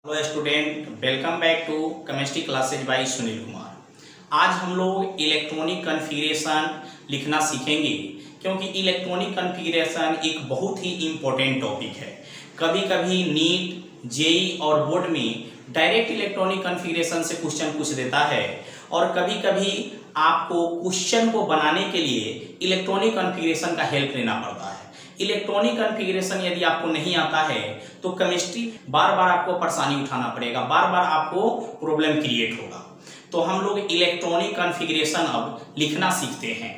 Hello student, welcome back to chemistry classes by Sunil Kumar. आज हम लोग इलेक्ट्रॉनिक कॉन्फ़िगरेशन लिखना सीखेंगे, क्योंकि इलेक्ट्रॉनिक कॉन्फ़िगरेशन एक बहुत ही इम्पोर्टेंट टॉपिक है। कभी कभी नीट, जेई और बोर्ड में डायरेक्ट इलेक्ट्रॉनिक कॉन्फ़िगरेशन से क्वेश्चन पूछ देता है, और कभी कभी आपको क्वेश्चन को बनाने के लिए इलेक्ट्रॉनिक कॉन्फ़िगरेशन का हेल्प लेना पड़ता है। इलेक्ट्रॉनिक कॉन्फ़िगरेशन यदि आपको नहीं आता है तो केमिस्ट्री बार बार आपको परेशानी उठाना पड़ेगा, बार बार आपको प्रॉब्लम क्रिएट होगा। तो हम लोग इलेक्ट्रॉनिक कॉन्फ़िगरेशन अब लिखना सीखते हैं।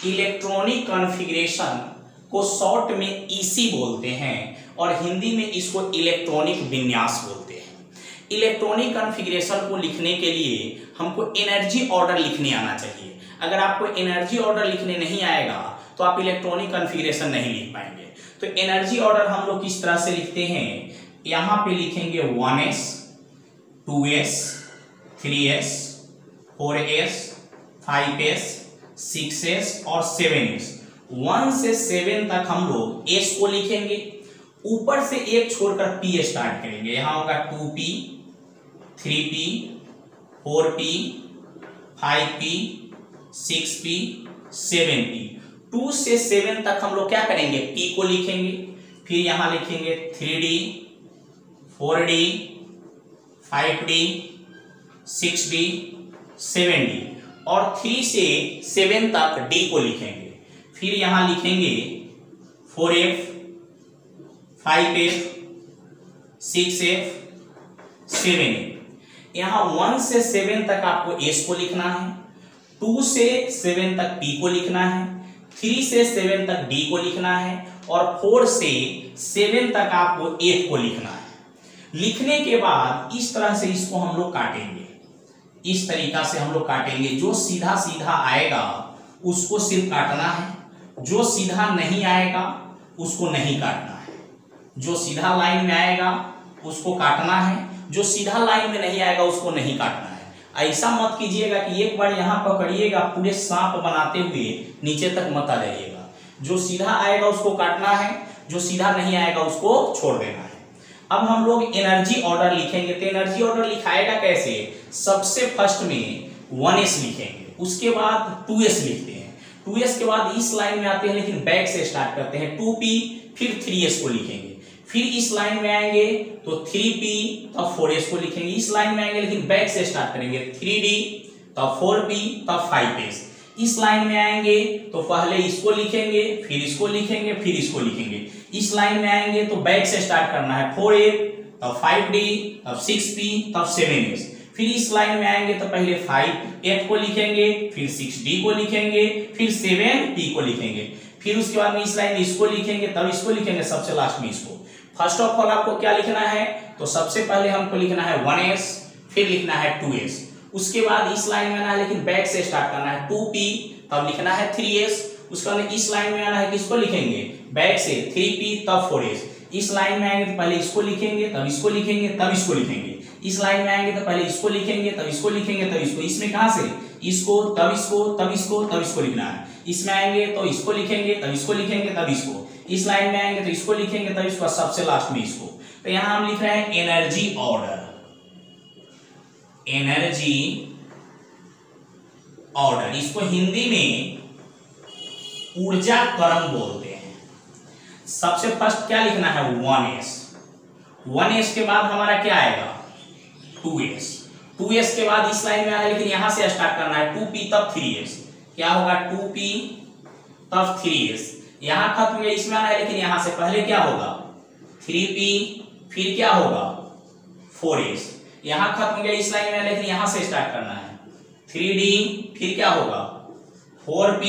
इलेक्ट्रॉनिक कॉन्फ़िगरेशन को शॉर्ट में ईसी बोलते हैं और हिंदी में इसको इलेक्ट्रॉनिक विन्यास बोलते हैं। इलेक्ट्रॉनिक कॉन्फ़िगरेशन को लिखने के लिए हमको एनर्जी ऑर्डर लिखने आना चाहिए। अगर आपको एनर्जी ऑर्डर लिखने नहीं आएगा तो आप इलेक्ट्रॉनिक कॉन्फ़िगरेशन नहीं लिख पाएंगे। तो एनर्जी ऑर्डर हम लोग किस तरह से लिखते हैं, यहां पे लिखेंगे 1s, 2s, 3s, 4s, 5s, 6s और 7s। 1 से 7 तक हम लोग s को लिखेंगे, ऊपर से एक छोड़कर p स्टार्ट करेंगे। यहां होगा 2p, 3p, 4p, 5p, 6p, 7p। 2 से 7 तक हम लोग क्या करेंगे, p को लिखेंगे, फिर यहां लिखेंगे 3d, 4d, 5d, 6d, 7d और 3 से 7 तक d को लिखेंगे। फिर यहां लिखेंगे 4f, 5f, 6f, 7f। यहां 1 से 7 तक आपको s को लिखना है, 2 से 7 तक p को लिखना है, 3 से 7 तक d को लिखना है और 4 से 7 तक आपको f को लिखना है। लिखने के बाद इस तरह से इसको हम लोग काटेंगे, इस तरीका से हम लोग काटेंगे। जो सीधा सीधा आएगा उसको सिर्फ काटना है, जो सीधा नहीं आएगा उसको नहीं काटना है। जो सीधा लाइन में आएगा उसको काटना है, जो सीधा लाइन में नहीं आएगा उसको नहीं काटना है। ऐसा मत कीजिएगा कि एक बार यहाँ पकड़िएगा, पूरे सांप बनाते हुए नीचे तक मत आ जाइएगा। जो सीधा आएगा उसको काटना है, जो सीधा नहीं आएगा उसको छोड़ देना है। अब हम लोग एनर्जी ऑर्डर लिखेंगे। तो एनर्जी ऑर्डर लिखाएगा कैसे, सबसे फर्स्ट में 1s लिखेंगे, उसके बाद 2s लिखते हैं, 2s के बाद इस लाइन में आते हैं लेकिन बैक से स्टार्ट करते हैं, 2p, फिर 3s को लिखेंगे, फिर इस लाइन में आएंगे तो 3p तब 4s को लिखेंगे, इस लाइन में आएंगे लेकिन बैक से स्टार्ट करेंगे, 3d तब 4p तब 5s। इस लाइन में आएंगे तो पहले इसको लिखेंगे, फिर इसको लिखेंगे, फिर इसको लिखेंगे। इस लाइन में आएंगे तो बैक से स्टार्ट करना है, 4f तब 5d तब 6p तब 7s। फिर इस लाइन में आएंगे तो पहले 5f को लिखेंगे, फिर 6d को लिखेंगे, फिर 7p को लिखेंगे, फिर उसके बाद में इस लाइन में इसको लिखेंगे, तब इसको लिखेंगे, सबसे लास्ट में इसको। फर्स्ट ऑफ ऑल आपको क्या लिखना है, तो सबसे पहले हमको लिखना है 1s, फिर लिखना है 2s, उसके बाद इस लाइन में आना है लेकिन बैक से स्टार्ट करना है, 2p तब लिखना है 3s, उसके बाद इस लाइन में आना है, किसको लिखेंगे, बैक से 3p तब 4s। इस लाइन में आएंगे तो पहले इसको लिखेंगे, तब इसको लिखेंगे, तब इसको लिखेंगे। इस लाइन में आएंगे तो पहले इसको लिखेंगे, तब इसको लिखेंगे, तब इसको। इसमें कहां से, इसको, तब इसको, तब इसको, तब इसको लिखना है। इसमें आएंगे तो इसको लिखेंगे, तब इसको लिखेंगे, तब इसको। इस लाइन में आएंगे तो इसको लिखेंगे, तब इसको, सबसे लास्ट में इसको। तो यहां हम लिख रहे हैं एनर्जी ऑर्डर, एनर्जी ऑर्डर। इसको हिंदी में ऊर्जा क्रम बोलते हैं। सबसे फर्स्ट क्या लिखना है, 1s, 1s के बाद हमारा क्या आएगा, 2s, 2s के बाद इस लाइन में आया लेकिन यहां से स्टार्ट करना है, 2p तब 3s, क्या होगा, 2p तब 3s। यहां खत्म हुआ, इसमें आना है लेकिन यहां से पहले क्या होगा, 3p, फिर क्या होगा, 4s। यहां खत्म हो गया, इस लाइन में आना लेकिन यहां से स्टार्ट करना है, 3d, फिर क्या होगा, 4p,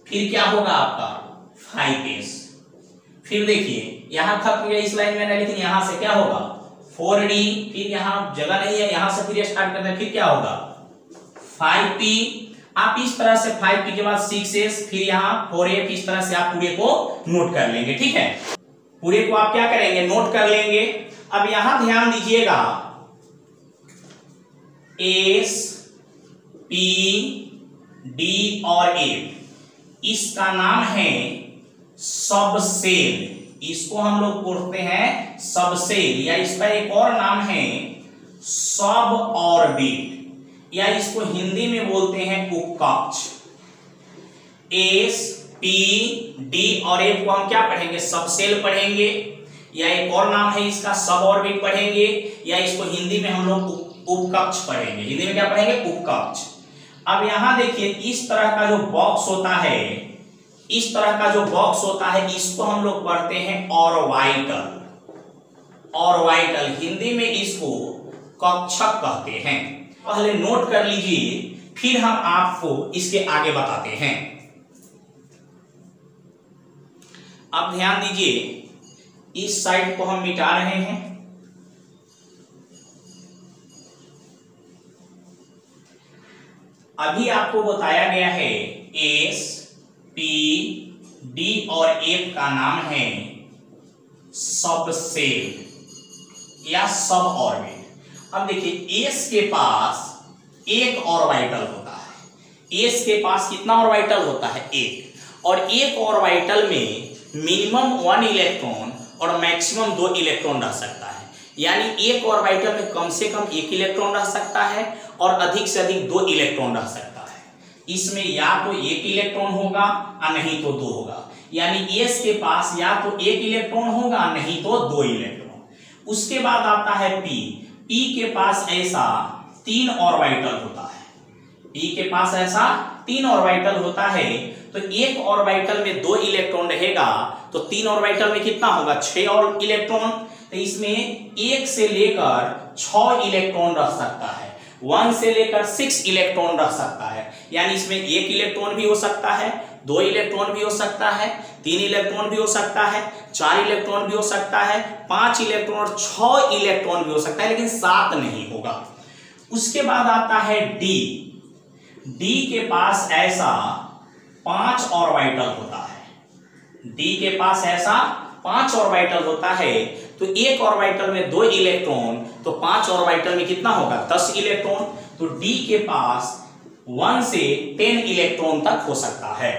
फिर क्या होगा आपका 5s। फिर देखिए यहां खत्म हो गया, इस लाइन में आना लेकिन यहां से क्या होगा, 4d, फिर यहां जगह नहीं है, यहां से फिर स्टार्ट करना है, फिर क्या होगा, 5p। आप इस तरह से 5p के बाद 6s, फिर यहां 4f, इस तरह से आप पूरे को नोट कर लेंगे। ठीक है, पूरे को आप क्या करेंगे, नोट कर लेंगे। अब यहां ध्यान दीजिएगा, s, p, d और f, इसका नाम है सबसेल, इसको हम लोग बोलते हैं सबसेल, या इसका एक और नाम है सब ऑर्बिट, या इसको हिंदी में बोलते हैं उपकक्ष। एस, पी, डी और एफ को हम क्या पढ़ेंगे? सबसेल पढ़ेंगे, या एक और नाम है इसका सब ऑर्बिट पढ़ेंगे, या इसको हिंदी में हम लोग उपकक्ष पढ़ेंगे। हिंदी में क्या पढ़ेंगे? उपकक्ष। अब यहां देखिए, इस तरह का जो बॉक्स होता है, इस तरह का जो बॉक्स होता है, इसको हम लोग पढ़ते हैं ऑर्बिटल। ऑर्बिटल हिंदी में इसको कक्षक कहते हैं। पहले नोट कर लीजिए, फिर हम आपको इसके आगे बताते हैं। अब ध्यान दीजिए, इस साइड को हम मिटा रहे हैं। अभी आपको बताया गया है एस, पी, डी और एफ का नाम है सबसेल या सब ऑर्बिट। अब देखिए, एस के पास एक ऑर्बिटल होता है। एस के पास कितना ऑर्बिटल होता है? एक। और एक ऑर्बिटल में मिनिमम 1 इलेक्ट्रॉन और मैक्सिमम 2 इलेक्ट्रॉन रह सकता है। यानी एक ऑर्बिटल में कम से कम 1 इलेक्ट्रॉन रह सकता है और अधिक से अधिक 2 इलेक्ट्रॉन रह सकता है। इसमें या तो 1 इलेक्ट्रॉन होगा और नहीं तो 2 होगा। यानी एस के पास या तो 1 इलेक्ट्रॉन होगा नहीं तो 2 इलेक्ट्रॉन। उसके बाद आता है पी। पी के पास ऐसा 3 ऑर्बिटल होता है। पी के पास ऐसा 3 ऑर्बिटल होता है। तो एक ऑर्बिटल में 2 इलेक्ट्रॉन रहेगा, तो 3 ऑर्बिटल में कितना होगा? 6 और इलेक्ट्रॉन। तो इसमें 1 से लेकर 6 इलेक्ट्रॉन रह सकता है, 1 से लेकर 6 इलेक्ट्रॉन रह सकता है। यानी इसमें 1 इलेक्ट्रॉन भी हो सकता है, 2 इलेक्ट्रॉन भी हो सकता है, 3 इलेक्ट्रॉन भी हो सकता है, 4 इलेक्ट्रॉन भी हो सकता है, 5 इलेक्ट्रॉन और 6 इलेक्ट्रॉन भी हो सकता है, लेकिन 7 नहीं होगा। उसके बाद आता है डी। डी के पास ऐसा 5 ऑर्बिटल होता है। डी के पास ऐसा 5 ऑर्बिटल होता है। तो एक ऑर्बिटल में 2 इलेक्ट्रॉन, तो 5 ऑर्बिटल में कितना होगा? 10 इलेक्ट्रॉन। तो डी के पास 1 से 10 इलेक्ट्रॉन तक हो सकता है।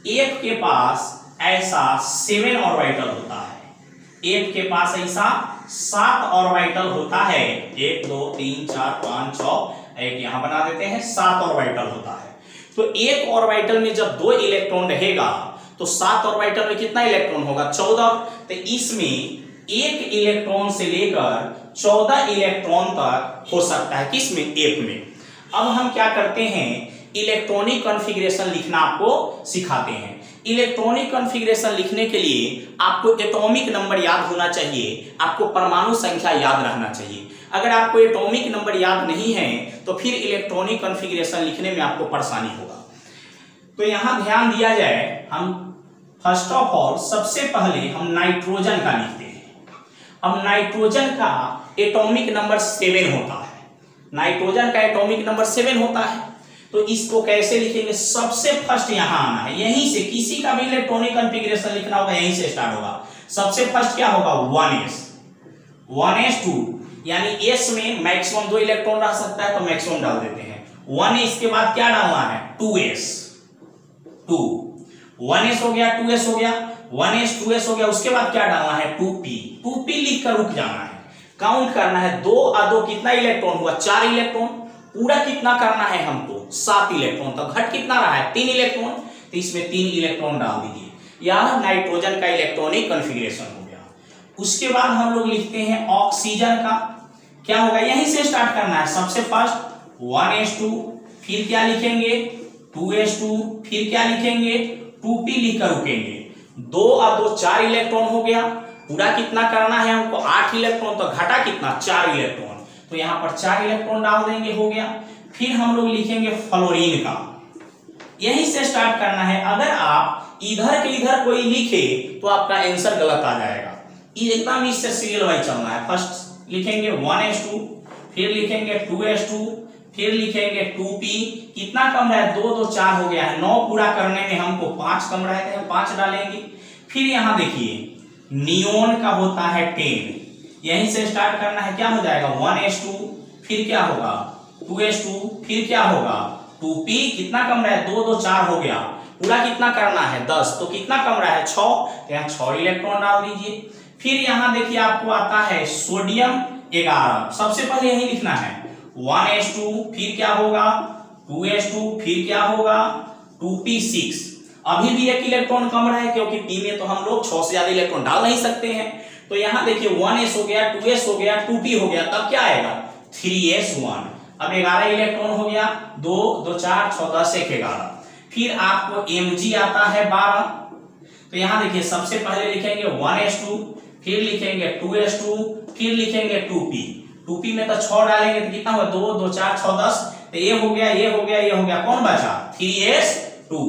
एफ के पास ऐसा 7 ऑर्बिटल होता है। एफ के पास ऐसा 7 ऑर्बिटल होता है। 1 2 3 4 5 6, एक यहां बना देते हैं, 7 ऑर्बिटल होता है। तो एक ऑर्बिटल में जब 2 इलेक्ट्रॉन रहेगा तो 7 ऑर्बिटल में कितना इलेक्ट्रॉन होगा? 14। तो इसमें 1 इलेक्ट्रॉन से लेकर 14 इलेक्ट्रॉन तक हो सकता है। किसमें? एफ में। अब हम क्या करते हैं, इलेक्ट्रॉनिक कॉन्फ़िगरेशन लिखना आपको सिखाते हैं। इलेक्ट्रॉनिक कॉन्फ़िगरेशन लिखने के लिए आपको एटॉमिक नंबर याद होना चाहिए, आपको परमाणु संख्या याद रहना चाहिए। अगर आपको एटॉमिक नंबर याद नहीं है तो फिर इलेक्ट्रॉनिक कॉन्फ़िगरेशन लिखने में आपको परेशानी होगा। तो यहां ध्यान दिया जाए, हम फर्स्ट ऑफ ऑल सबसे पहले हम नाइट्रोजन का लिखते हैं। अब नाइट्रोजन का एटॉमिक नंबर 7 होता है। नाइट्रोजन का एटॉमिक नंबर 7 होता है। तो इसको कैसे लिखेंगे? सबसे फर्स्ट यहां आना है, यहीं से किसी का भी इलेक्ट्रॉनिक कॉन्फ़िगरेशन लिखना होगा, यहीं से स्टार्ट होगा। सबसे फर्स्ट क्या होगा? 1s, 1s2, यानी s में मैक्सिमम 2 इलेक्ट्रॉन रह सकता है तो मैक्सिमम डाल देते हैं। 1s के बाद क्या डालना है? 2s, 2, 1s हो गया, 2s हो गया, 1s 2s हो गया। उसके बाद क्या डालना है? 2p, 2p लिखकर रुक जाना है। काउंट करना है, 2 और 2 कितना इलेक्ट्रॉन हुआ? 4 इलेक्ट्रॉन। पूरा कितना करना है हमको? 7 इलेक्ट्रॉन। तो घट कितना रहा है? 3 इलेक्ट्रॉन। तो इसमें 3 इलेक्ट्रॉन डाल दीजिए। यह नाइट्रोजन का इलेक्ट्रॉनिक कॉन्फ़िगरेशन हो गया। उसके बाद हम लोग लिखते हैं ऑक्सीजन का। क्या होगा? यहीं से स्टार्ट करना है। सबसे फर्स्ट 1s2, फिर क्या लिखेंगे? 2s2, फिर क्या लिखेंगे? 2p लिखकर रुकेंगे। 2 और 2 4 इलेक्ट्रॉन हो गया। पूरा कितना करना है हमको? 8 इलेक्ट्रॉन। तो घटा कितना? 4 इलेक्ट्रॉन। तो यहां पर 4 इलेक्ट्रॉन डाल देंगे, हो गया। फिर हम लोग लिखेंगे फ्लोरीन का। यहीं से स्टार्ट करना है। अगर आप इधर के इधर कोई लिखे तो आपका आंसर गलत आ जाएगा। एकदम इससे सीरियल वाइज चलना है। फर्स्ट लिखेंगे 1s2, फिर लिखेंगे 2s2, फिर लिखेंगे 2p। कितना कम रहा है? 2 2 4 हो गया है। 9 पूरा करने में हमको 5 कम रहते हैं, 5 डालेंगे। फिर यहां देखिए नियोन का होता है 10, यहीं से स्टार्ट करना है। क्या हो जाएगा? 1s2, फिर क्या होगा? 2s2, फिर क्या होगा? 2p। कितना कम रहा है? 2 2 4 हो गया। पूरा कितना करना है? 10। तो कितना कम रहा है? 6। तो यहाँ 6 इलेक्ट्रॉन डाल दीजिए। फिर यहां देखिए आपको आता है सोडियम 11, सबसे पहले यही लिखना है 1s2, फिर क्या होगा 2s2, फिर क्या होगा 2p6। अभी भी एक इलेक्ट्रॉन कम रहा है क्योंकि p में तो हम लोग 6 से ज्यादा इलेक्ट्रॉन डाल नहीं सकते हैं। तो यहां देखिए 1s हो गया, 2s हो गया, 2p हो गया, तब क्या आएगा 3s1। अब 11 इलेक्ट्रॉन हो गया, 2 2 4 6 10 1 11। फिर आपको Mg आता है 12। तो यहां देखिए सबसे पहले लिखेंगे 1s2, फिर लिखेंगे 2s2, फिर लिखेंगे 2p। 2p में तो 6 डालेंगे तो कितना हुआ 2 2 4 6 10। तो ये हो गया, ये हो गया, ये हो गया, कौन बचा 3s2।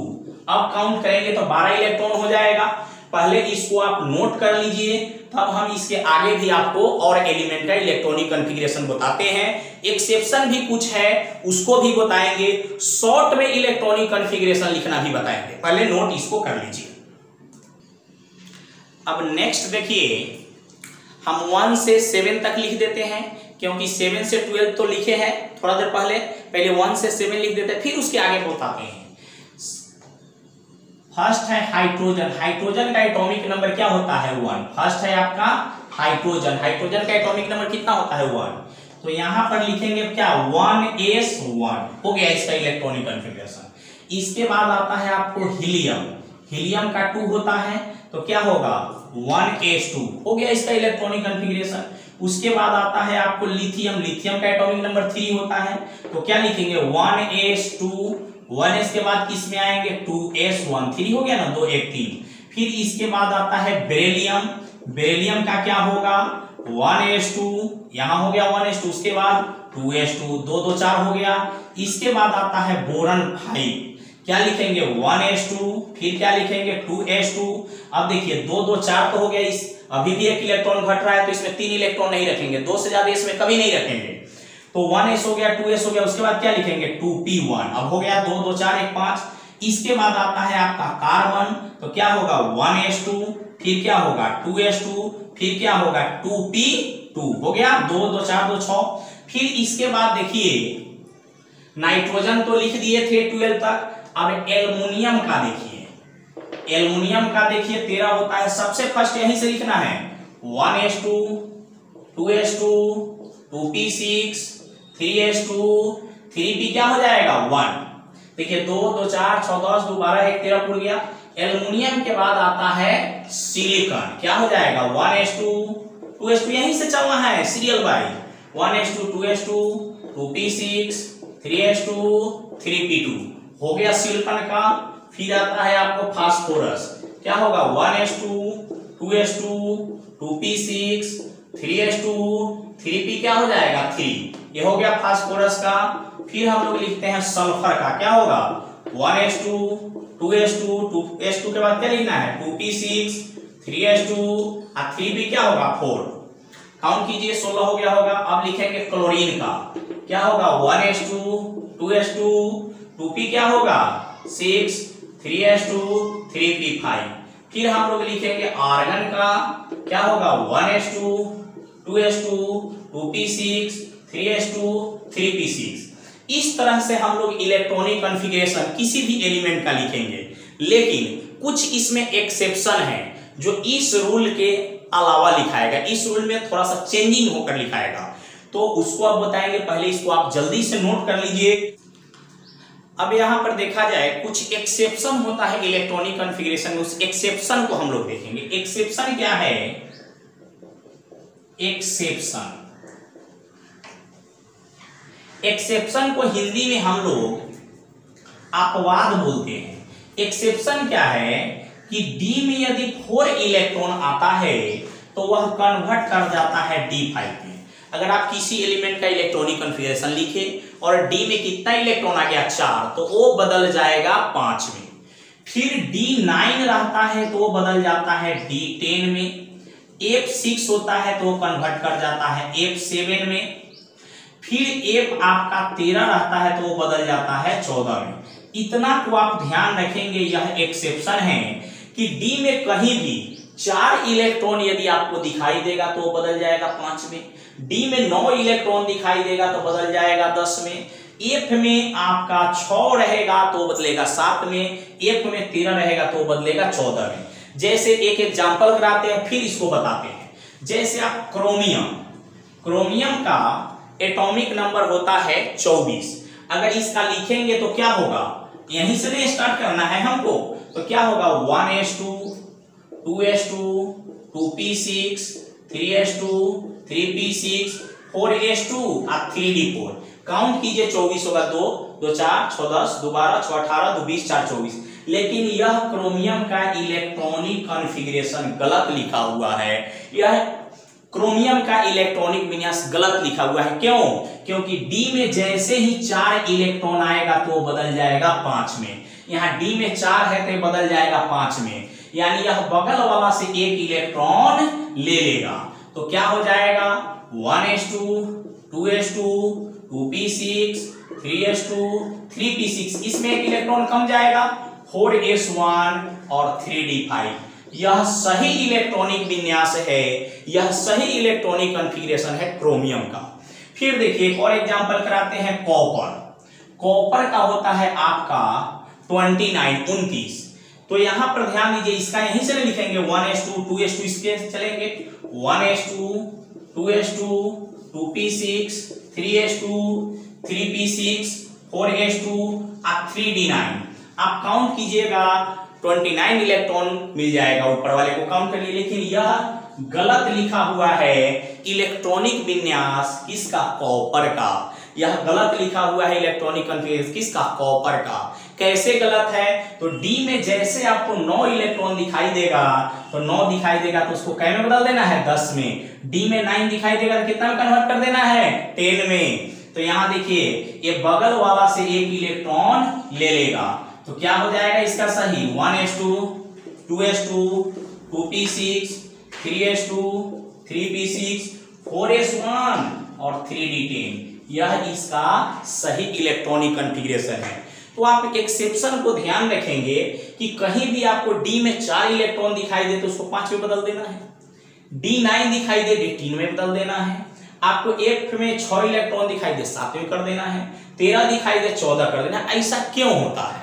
अब काउंट करेंगे तो 12 इलेक्ट्रॉन हो जाएगा। पहले इसको आप नोट कर लीजिए, तब हम इसके आगे भी आपको और एलिमेंट का इलेक्ट्रॉनिक कॉन्फ़िगरेशन बताते हैं। एक्सेप्शन भी कुछ है, उसको भी बताएंगे। शॉर्ट में इलेक्ट्रॉनिक कॉन्फ़िगरेशन लिखना भी बताएंगे, पहले नोट इसको कर लीजिए। अब नेक्स्ट देखिए, हम 1 से 7 तक लिख देते हैं, क्योंकि 7 से 12 तो लिखे हैं थोड़ा देर पहले 1 से 7 लिख देते हैं, फिर उसके आगे बताते हैं। फर्स्ट है हाइड्रोजन। हाइड्रोजन का एटॉमिक नंबर क्या होता है 1। फर्स्ट है आपका हाइड्रोजन। हाइड्रोजन का एटॉमिक नंबर कितना होता है 1। तो यहां पर लिखेंगे क्या 1s1 हो गया इसका इलेक्ट्रॉनिक कॉन्फ़िगरेशन। इसके बाद आता है आपको हीलियम। हीलियम का 2 होता है, तो क्या होगा 1s2 हो गया इसका इलेक्ट्रॉनिक कॉन्फ़िगरेशन। उसके बाद आता है आपको लिथियम। लिथियम का एटॉमिक नंबर 3 होता है, तो क्या लिखेंगे 1s2। 1s के बाद किस में आएंगे 2s1, 3 हो गया ना, 2 1 3। फिर इसके बाद आता है बेरिलियम। बेरिलियम का क्या होगा 1s2, यहां हो गया 1s2, उसके बाद 2s2, 2 2 4 हो गया। इसके बाद आता है बोरन 5, क्या लिखेंगे 1s2, फिर क्या लिखेंगे 2s2। अब देखिए 2 2 4 तो हो गया, इस अभी भी एक इलेक्ट्रॉन घट रहा है, तो इसमें 3 इलेक्ट्रॉन नहीं रखेंगे, 2 से ज्यादा इसमें कभी नहीं रखेंगे। तो 1s हो गया, 2s हो गया, उसके बाद क्या लिखेंगे 2p1। अब हो गया 2 2 4 1 5। इसके बाद आता है आपका कार्बन, तो क्या होगा 1s2, फिर क्या होगा 2s2, फिर क्या होगा 2p2 हो गया, 2 2 4 2 6। फिर इसके बाद देखिए नाइट्रोजन तो लिख दिए थे 12 तक। अब एल्युमिनियम का देखिए, एल्युमिनियम का देखिए 13 होता है। सबसे फर्स्ट यहीं से लिखना है 1s2, 2s2, 2p6, 3s2, 3p क्या हो जाएगा 1। देखिए 2 2 4 6 10 2 12 1 13 पूरा गया। एल्युमिनियम के बाद आता है सिलिकॉन, क्या हो जाएगा 1s2, 2s2 यहीं से चलना है serial bye 1s2, 2s2, 2p6, 3s2, 3p2 हो गया सिलिकॉन का। फिर आता है आपको फास्फोरस, क्या होगा 1s2, 2s2, 2p6, 3s2, 3p क्या हो जाएगा 3, ये हो गया फास्फोरस का। फिर हम लोग लिखते हैं सल्फर का, क्या होगा 1s2, 2s2, 2s2 के बाद क्या लिखना है 2p6, 3s2 और 3p क्या होगा 4। काउंट कीजिए 16 हो गया होगा। अब लिखेंगे क्लोरीन का, क्या होगा 1s2, 2s2, 2p क्या होगा 6, 3s2, 3p5। फिर हम लोग लिखेंगे आर्गन का, क्या होगा 1s2, 2s2, 2p6, 3s2, 3p6। इस तरह से हम लोग इलेक्ट्रॉनिक कॉन्फ़िगरेशन किसी भी एलिमेंट का लिखेंगे। लेकिन कुछ इसमें एक्सेप्शन है जो इस रूल के अलावा लिखाएगा, इस रूल में थोड़ा सा चेंजिंग होकर लिखाएगा, तो उसको आप बताएंगे। पहले इसको आप जल्दी से नोट कर लीजिए। अब यहां पर देखा जाए कुछ एक्सेप्शन होता है इलेक्ट्रॉनिक कॉन्फ़िगरेशन में, उस एक्सेप्शन को हम लोग देखेंगे। एक्सेप्शन क्या है, एक्सेप्शन, एक्सेप्शन को हिंदी में हम लोग अपवाद बोलते हैं। एक्सेप्शन क्या है कि डी में यदि 4 इलेक्ट्रॉन आता है तो वह कन्वर्ट कर जाता है D5 में। अगर आप किसी एलिमेंट का इलेक्ट्रॉनिक कॉन्फ़िगरेशन लिखे और डी में कितना इलेक्ट्रॉन आ गया 4, तो वो बदल जाएगा 5 में। फिर D9 रहता है तो वो बदल जाता है D10 में। F6 होता है तो वो कन्वर्ट कर जाता है F7 में। फिर F आपका 13 रहता है तो वो बदल जाता है 14 में। इतना को आप ध्यान रखेंगे, यह एक्सेप्शन है कि डी में कहीं भी 4 इलेक्ट्रॉन यदि आपको दिखाई देगा तो वो बदल जाएगा 5 में। डी में 9 इलेक्ट्रॉन दिखाई देगा तो बदल जाएगा 10 में। एफ में आपका 6 रहेगा तो बदलेगा 7 में। एफ में 13 रहेगा तो बदलेगा 14 में। जैसे एक एग्जांपल कराते हैं फिर इसको बताते हैं। जैसे आप क्रोमियम का एटॉमिक नंबर होता है 24। अगर इसका लिखेंगे तो क्या होगा, यहीं से नहीं स्टार्ट करना है हमको, तो क्या होगा 1s2 2s2 2p6 3s2 3p6 4s2 और 3d4। काउंट कीजिए 24 होगा, 2 2 4 6 10 2 12 6 18 2 20 4 24। लेकिन यह क्रोमियम का इलेक्ट्रॉनिक कॉन्फ़िगरेशन गलत लिखा हुआ है। यह क्रोमियम का इलेक्ट्रॉनिक विन्यास गलत लिखा हुआ है। क्यों? क्योंकि डी में जैसे ही 4 इलेक्ट्रॉन आएगा तो बदल जाएगा 5 में। यहाँ डी में 4 है तो बदल जाएगा 5 में, यानी यह बगल वाला से एक इलेक्ट्रॉन ले लेगा। तो क्या हो जाएगा 1s2 2s2 2p6 3s2 3p6, इसमें एक इलेक्ट्रॉन कम जाएगा 4s1 और 3d5। यह सही इलेक्ट्रॉनिक विन्यास है, यह सही इलेक्ट्रॉनिक कॉन्फ़िगरेशन है क्रोमियम का। फिर देखिए एक और एग्जांपल कराते हैं कॉपर का होता है आपका 29। तो यहां पर ध्यान दीजिए, इसका यहीं से नहीं लिखेंगे 1s2 2s2, इसके चलेंगे 1s2 2s2 2p6 3s2 3p6 4s2 और 3d9। आप काउंट कीजिएगा 29 इलेक्ट्रॉन मिल जाएगा, ऊपर वाले को काउंट करिए। लेकिन यह गलत लिखा हुआ है इलेक्ट्रॉनिक विन्यास किसका, कॉपर का। यह गलत लिखा हुआ है इलेक्ट्रॉनिक कॉन्फ़िगरेशन किसका, कॉपर का। कैसे गलत है? तो डी में जैसे आपको 9 इलेक्ट्रॉन दिखाई देगा तो 9 दिखाई देगा तो उसको कै में बदल देना है 10 में। डी में 9 दिखाई देगा तो कितना में कन्वर्ट कर देना है 10 में। तो यहां देखिए ये बगल वाला से एक इलेक्ट्रॉन ले लेगा तो क्या हो जाएगा इसका सही 1s2 2s2 2p6 3s2 3p6 4s1 और 3d10। यह इसका सही इलेक्ट्रॉनिक कॉन्फ़िगरेशन है। तो आप एक्सेप्शन को ध्यान रखेंगे कि कहीं भी आपको डी में 4 इलेक्ट्रॉन दिखाई दे तो उसको 5 में बदल देना है, D9 दिखाई दे D3 में बदल देना है, आपको F में 6 इलेक्ट्रॉन दिखाई दे 7 में कर देना है, 13 दिखाई दे 14 कर देना। ऐसा क्यों होता है?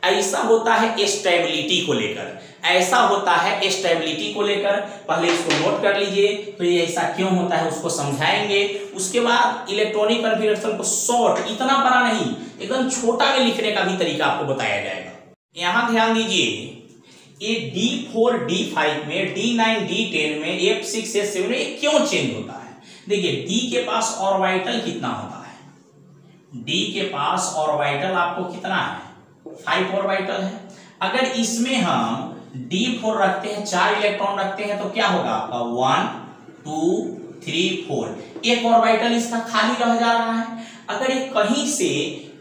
ऐसा होता है स्टेबिलिटी को लेकर, ऐसा होता है स्टेबिलिटी को लेकर। पहले इसको नोट कर लीजिए, तो ये ऐसा क्यों होता है उसको समझाएंगे। उसके बाद इलेक्ट्रॉनिक कॉन्फ़िगरेशन को शॉर्ट, इतना बड़ा नहीं, एकदम छोटा में लिखने का भी तरीका आपको बताया जाएगा। यहां ध्यान दीजिए, ये D4 D5 में D9 D10 में F6 S7 में क्यों चेंज होता है? देखिए D के पास ऑर्बिटल कितना होता है, D के पास ऑर्बिटल आपको कितना है 5 ऑर्बिटल है। अगर इसमें हम D4 रखते हैं, 4 इलेक्ट्रॉन रखते हैं तो क्या होगा आपका 1 2 3 4, एक ऑर्बिटल इसका खाली रह जा रहा है। अगर ये कहीं से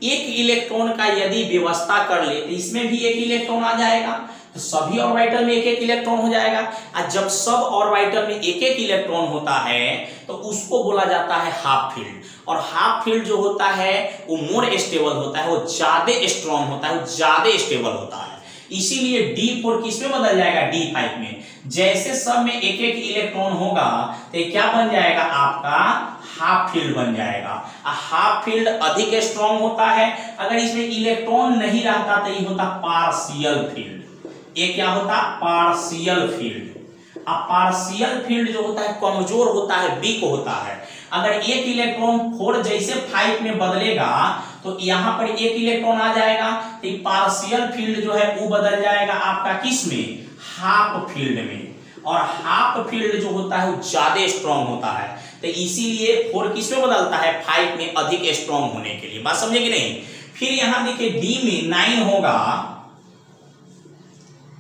एक इलेक्ट्रॉन का यदि व्यवस्था कर ले तो इसमें भी एक इलेक्ट्रॉन आ जाएगा, तो सभी ऑर्बिटल में एक एक इलेक्ट्रॉन हो जाएगा। और जब सब ऑर्बिटल में एक एक इलेक्ट्रॉन होता है तो उसको बोला जाता है हाफ फील्ड। और हाफ फील्ड जो होता है वो मोर स्टेबल होता है, वो ज्यादा स्ट्रॉन्ग होता है, वो ज्यादा स्टेबल होता है। इसीलिए D4 किस में बदल जाएगा D5 में। जैसे सब में एक एक इलेक्ट्रॉन होगा तो क्या बन जाएगा आपका हाफ फील्ड बन जाएगा। हाफ फील्ड अधिक स्ट्रॉन्ग होता है। अगर इसमें इलेक्ट्रॉन नहीं रहता तो ये होता पार्शियल फील्ड। ये क्या होता पार्शियल फील्ड। अब पार्शियल फील्ड जो होता है कमजोर होता है, वीक होता है। अगर एक इलेक्ट्रॉन 4 जैसे 5 में बदलेगा तो यहां पर एक इलेक्ट्रॉन आ जाएगा, तो पार्शियल फील्ड जो है वो बदल जाएगा आपका किस में हाफ फील्ड में। और हाफ फील्ड जो होता है वो ज्यादा स्ट्रॉन्ग होता है, तो इसीलिए 4 किस में बदलता है 5 में अधिक स्ट्रॉन्ग होने के लिए। बात समझे कि नहीं? फिर यहां देखिए D में 9 होगा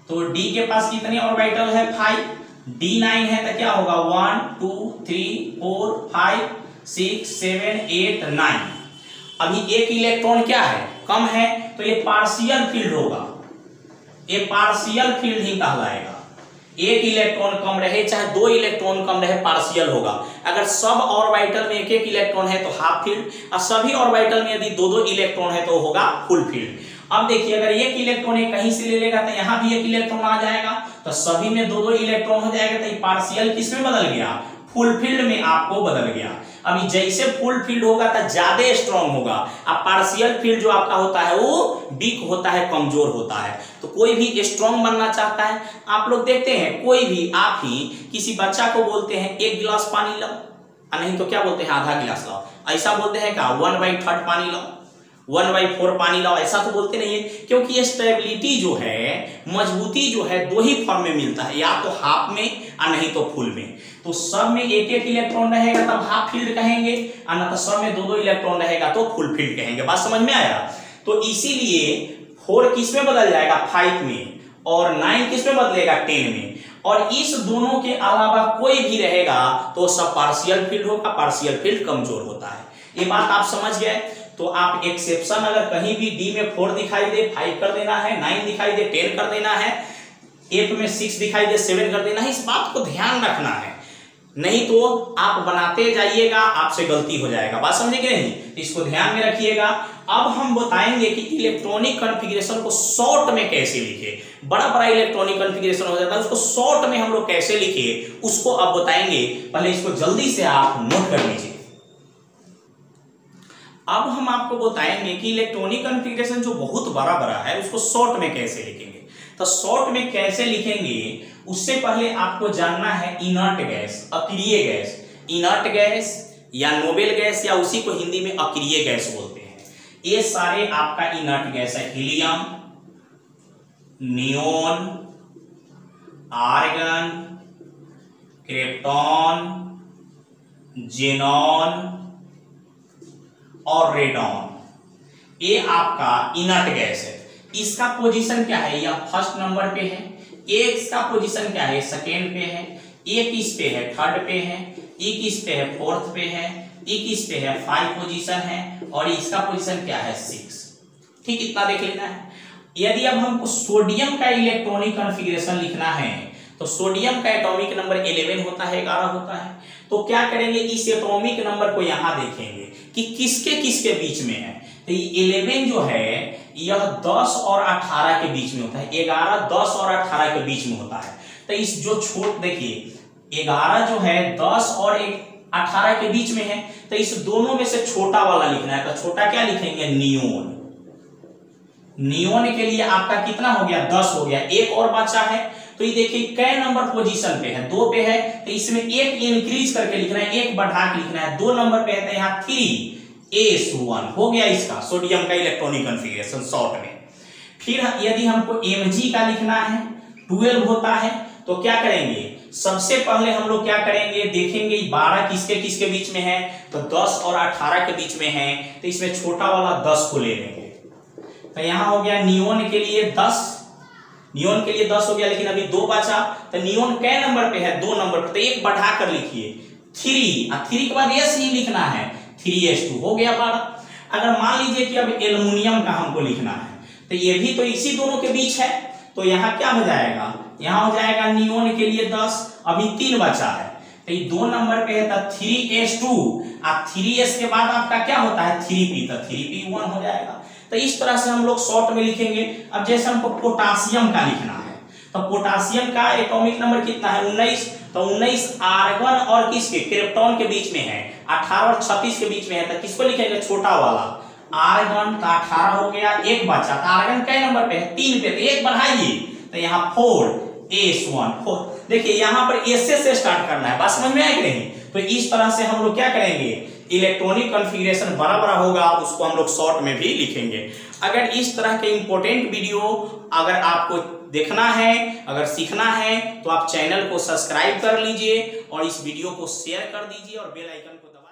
तो D के पास कितने ऑर्बिटल है 5, D9 है तो क्या होगा 1 2 3 4 5 6 7 8 9। अभी एक इलेक्ट्रॉन क्या है कम है तो ये पार्शियल फील्ड होगा, ये पार्शियल फील्ड ही कहलाएगा। एक इलेक्ट्रॉन कम रहे चाहे 2 इलेक्ट्रॉन कम रहे पार्शियल होगा। अगर सब ऑर्बिटल में एक एक इलेक्ट्रॉन है तो हाफ फील्ड, और सभी ऑर्बिटल में यदि 2 इलेक्ट्रॉन है तो होगा फुल फील्ड। अब देखिए अगर एक इलेक्ट्रॉन कहीं से ले लेगा तो यहां भी एक इलेक्ट्रॉन आ जाएगा, तो सभी में 2 इलेक्ट्रॉन हो जाएगा, तो पार्शियल किस में बदल गया फुल फील्ड में आपको बदल गया। अभी जैसे फुल फील्ड होगा तो ज्यादा स्ट्रांग होगा, अब पार्शियल फील्ड जो आपका होता है वो वीक होता है, कमजोर होता है। तो कोई भी स्ट्रांग बनना चाहता है, आप लोग देखते हैं कोई भी आप ही किसी बच्चा को बोलते हैं 1 गिलास पानी लाओ, नहीं तो क्या बोलते हैं आधा गिलास लाओ, ऐसा बोलते हैं क्या 1/3 पानी लाओ, 1/4 पानी लाओ, ऐसा तो बोलते नहीं है। क्योंकि ये स्टेबिलिटी जो है, मजबूती जो है, दो ही फॉर्म में मिलता है, या तो हाफ में और नहीं तो फुल में। तो सब में एक एक इलेक्ट्रॉन रहेगा तब हाफ फील्ड कहेंगे, और ना तो सब में दो दो इलेक्ट्रॉन रहेगा तो फुल फील्ड कहेंगे। बात समझ में आया? तो इसीलिए 4 किस में बदल जाएगा 5 में, और 9 किस में बदलेगा 10 में, और इस दोनों के अलावा कोई भी रहेगा तो सब पार्शियल फील्ड होगा, पार्शियल फील्ड कमजोर होता है। ये बात आप समझ गए? तो आप एक्सेप्शन अगर कहीं भी डी में 4 दिखाई दे 5 कर देना है, 9 दिखाई दे 10 कर देना है, एफ में 6 दिखाई दे 7 कर देना है, इस बात को ध्यान रखना है, नहीं तो आप बनाते जाइएगा, आपसे गलती हो जाएगा। बात समझे कि नहीं? इसको ध्यान में रखिएगा। अब हम बताएंगे कि इलेक्ट्रॉनिक कॉन्फ़िगरेशन को शॉर्ट में कैसे लिखे। बड़ा बड़ा इलेक्ट्रॉनिक कॉन्फ़िगरेशन हो जाता है, उसको शॉर्ट में हम लोग कैसे लिखे उसको अब बताएंगे। पहले इसको जल्दी से आप नोट कर लीजिए। अब हम आपको बताएंगे कि इलेक्ट्रॉनिक कॉन्फ़िगरेशन जो बहुत बड़ा बड़ा है उसको शॉर्ट में कैसे लिखेंगे। तो शॉर्ट में कैसे लिखेंगे उससे पहले आपको जानना है इनर्ट गैस, अक्रिय गैस। इनर्ट गैस या नोबेल गैस या उसी को हिंदी में अक्रिय गैस बोलते हैं। ये सारे आपका इनर्ट गैस है, helium, neon, argon, krypton, xenon और रेडॉन। ये आपका इनर्ट गैस है। इसका पोजीशन क्या है? यह फर्स्ट नंबर पे है। एक इसका पोजीशन क्या है? सेकेंड पे है। एक इस पे है, थर्ड पे है। एक इस पे है, फोर्थ पे है। एक इस पे है, 5 पोजीशन है। और इसका पोजीशन क्या है? 6। ठीक, इतना देख लेना है। यदि अब हमको सोडियम का इलेक्ट्रॉनिक कॉन्फ़िगरेशन लिखना है तो सोडियम का एटॉमिक नंबर 11 होता है, 11 होता है। तो क्या करेंगे, इस एटॉमिक नंबर को यहां देखेंगे कि किसके किसके बीच में है। तो 11 जो है यह 10 और 18 के बीच में होता है। 11 10 और 18 के बीच में होता है। तो इस जो छोट देखिए 11 जो है 10 और 18 के बीच में है, तो इस दोनों में से छोटा वाला लिखना है। तो छोटा क्या लिखेंगे? नियोन। नियोन के लिए आपका कितना हो गया? 10 हो गया। एक और बचा है, तो ये देखिए कै नंबर पोजीशन पे है? 2 पे है। तो इसमें एक इंक्रीज करके लिखना है, एक बढ़ा के लिखना है। 2 नंबर पे है तो यहाँ 3s1 हो गया इसका सोडियम का इलेक्ट्रॉनिक कॉन्फ़िगरेशन शॉर्ट में। फिर यदि हमको Mg का लिखना है, 12 होता है, तो क्या करेंगे? सबसे पहले हम लोग क्या करेंगे, देखेंगे 12 किसके किसके बीच में है, तो 10 और 18 के बीच में है। तो इसमें छोटा वाला 10 को ले लेंगे। तो यहां हो गया नियोन के लिए 10, नियोन के लिए 10 हो गया, लेकिन अभी 2 बचा। तो नियोन कै नंबर पे है? 2 नंबर पे। तो एक बढ़ा कर लिखिए 3, और 3 के बाद s ही लिखना है, 3s2 हो गया 12। अगर मान लीजिए कि अब एल्युमिनियम का हमको लिखना है, तो ये भी तो इसी दोनों के बीच है। तो यहाँ क्या हो जाएगा? यहाँ हो जाएगा नियोन के लिए 10, अभी 3 बचा है। तो ये 2 नंबर पे है तो 3s2, और 3s के बाद आपका क्या होता है? 3p, तो 3p1 हो जाएगा। तो इस तरह से हम लोग शॉर्ट में लिखेंगे। अब जैसे हमको पोटासियम का लिखना है, तो पोटासियम का एटॉमिक नंबर कितना है? 19। तो 19 आर्गन और किसके? क्रिप्टॉन के बीच में है। 18 और 36 के बीच में है, तो किसको लिखेंगे? छोटा वाला आर्गन। तो 18 हो गया, एक बचा। तो आर्गन कै नंबर पे है? 3 पे। तो एक बढ़ाइए, तो यहाँ 4s1 4। देखिए यहाँ पर एस से स्टार्ट करना है। बात समझ में आएगी नहीं? तो इस तरह से हम लोग क्या करेंगे, इलेक्ट्रॉनिक कॉन्फ़िगरेशन बड़ा बड़ा होगा उसको हम लोग शॉर्ट में भी लिखेंगे। अगर इस तरह के इंपॉर्टेंट वीडियो अगर आपको देखना है, अगर सीखना है, तो आप चैनल को सब्सक्राइब कर लीजिए और इस वीडियो को शेयर कर दीजिए और बेल आइकन को दबा